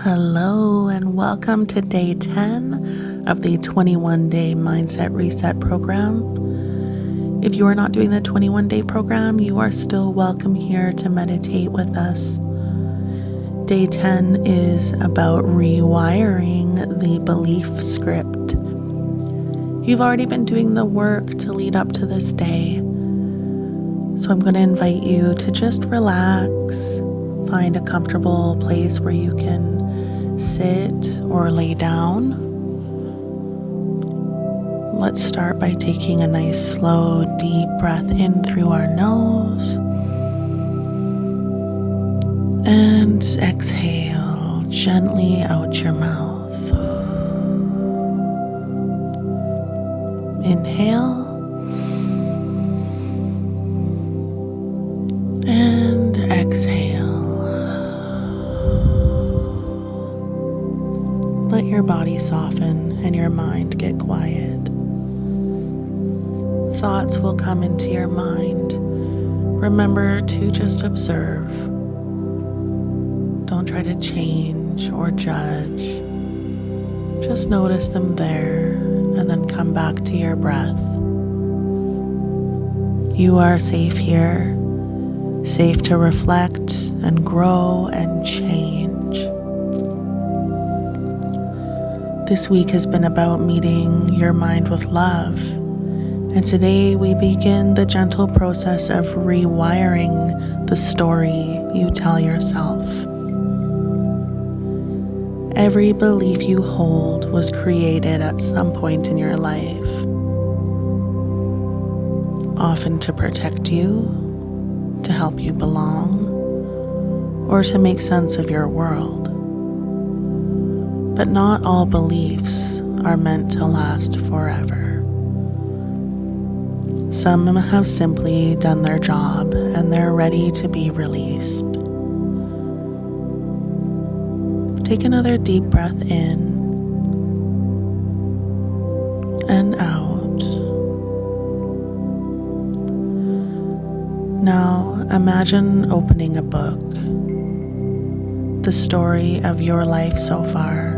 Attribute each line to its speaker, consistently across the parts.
Speaker 1: Hello and welcome to day 10 of the 21-day Mindset Reset program. If you are not doing the 21-day program, you are still welcome here to meditate with us. Day 10 is about rewiring the belief script. You've already been doing the work to lead up to this day, so I'm going to invite you to just relax, find a comfortable place where you can sit or lay down. Let's start by taking a nice, slow, deep breath in through our nose. And exhale gently out your mouth. Inhale. And exhale. Let your body soften and your mind get quiet. Thoughts will come into your mind. Remember to just observe. Don't try to change or judge. Just notice them there and then come back to your breath. You are safe here, safe to reflect and grow and change. This week has been about meeting your mind with love, and today we begin the gentle process of rewiring the story you tell yourself. Every belief you hold was created at some point in your life, often to protect you, to help you belong, or to make sense of your world. But not all beliefs are meant to last forever. Some have simply done their job and they're ready to be released. Take another deep breath in and out. Now imagine opening a book, the story of your life so far.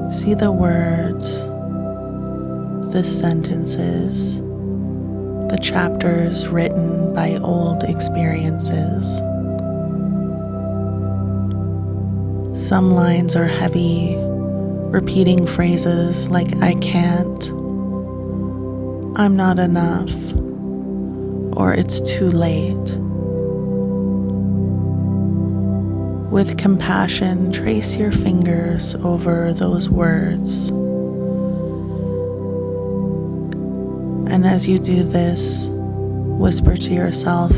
Speaker 1: See the words, the sentences, the chapters written by old experiences. Some lines are heavy, repeating phrases like "I can't," "I'm not enough," or "it's too late." With compassion, trace your fingers over those words. And as you do this, whisper to yourself,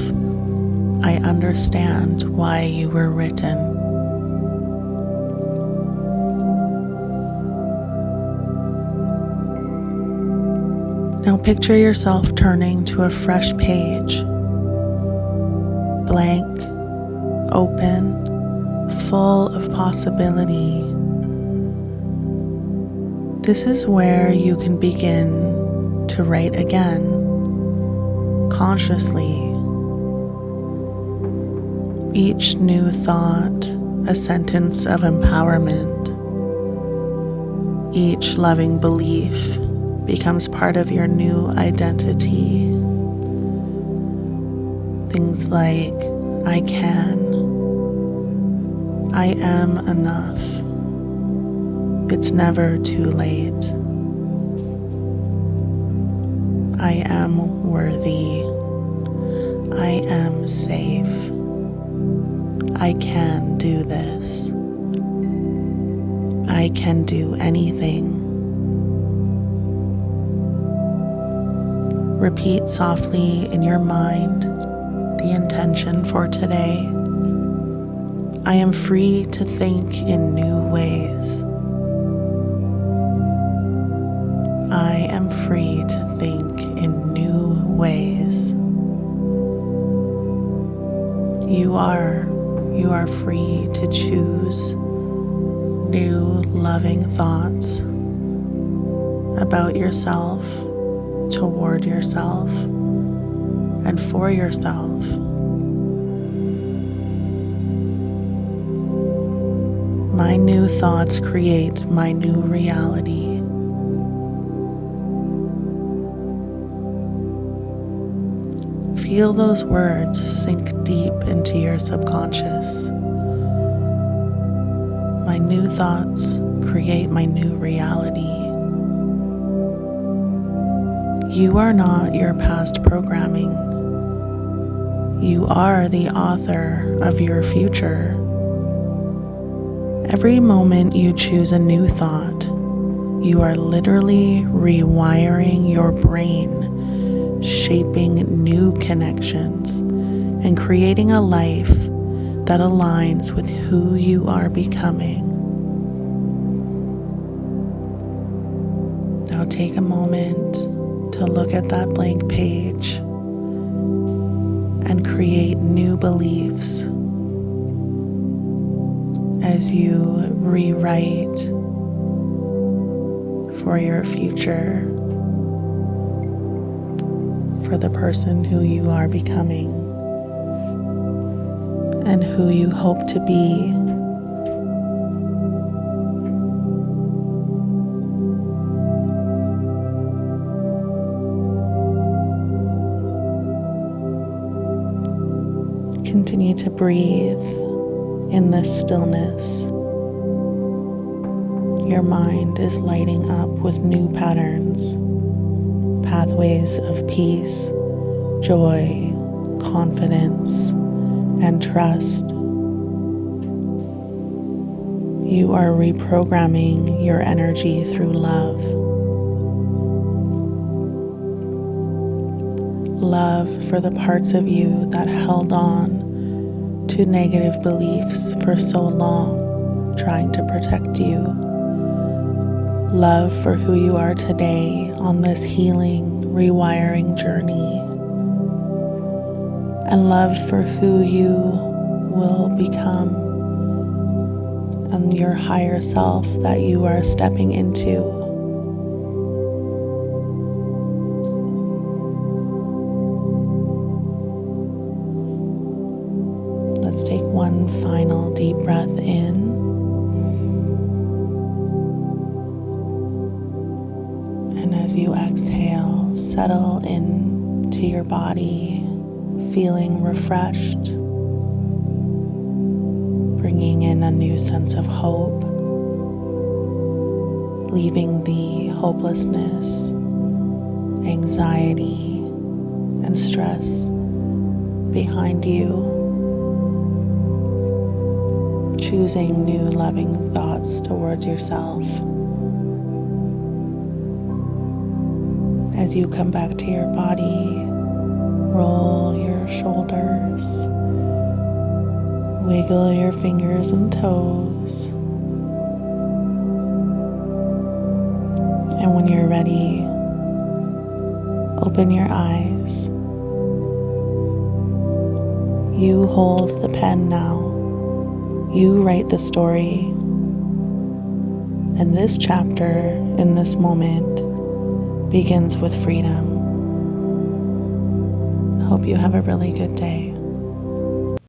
Speaker 1: "I understand why you were written." Now picture yourself turning to a fresh page, blank, open, full of possibility. This is where you can begin to write again, consciously. Each new thought, a sentence of empowerment. Each loving belief becomes part of your new identity. Things like, "I can," "I am enough," "It's never too late," "I am worthy," "I am safe," "I can do this," "I can do anything." Repeat softly in your mind the intention for today. I am free to think in new ways. I am free to think in new ways. You are free to choose new loving thoughts about yourself, toward yourself, and for yourself. My new thoughts create my new reality. Feel those words sink deep into your subconscious. My new thoughts create my new reality. You are not your past programming. You are the author of your future. Every moment you choose a new thought, you are literally rewiring your brain, shaping new connections, and creating a life that aligns with who you are becoming. Now take a moment to look at that blank page and create new beliefs as you rewrite for your future, for the person who you are becoming and who you hope to be. Continue to breathe in this stillness. Your mind is lighting up with new patterns, pathways of peace, joy, confidence, and trust. You are reprogramming your energy through love. Love for the parts of you that held on to negative beliefs for so long, trying to protect you. Love for who you are today on this healing, rewiring journey. And love for who you will become and your higher self that you are stepping into. Let's take one final deep breath in. And as you exhale, settle into your body, feeling refreshed, bringing in a new sense of hope, leaving the hopelessness, anxiety, and stress behind you. Choosing new loving thoughts towards yourself. As you come back to your body, roll your shoulders, wiggle your fingers and toes. And when you're ready, open your eyes. You hold the pen now. You write the story, and this chapter in this moment begins with freedom. I hope you have a really good day.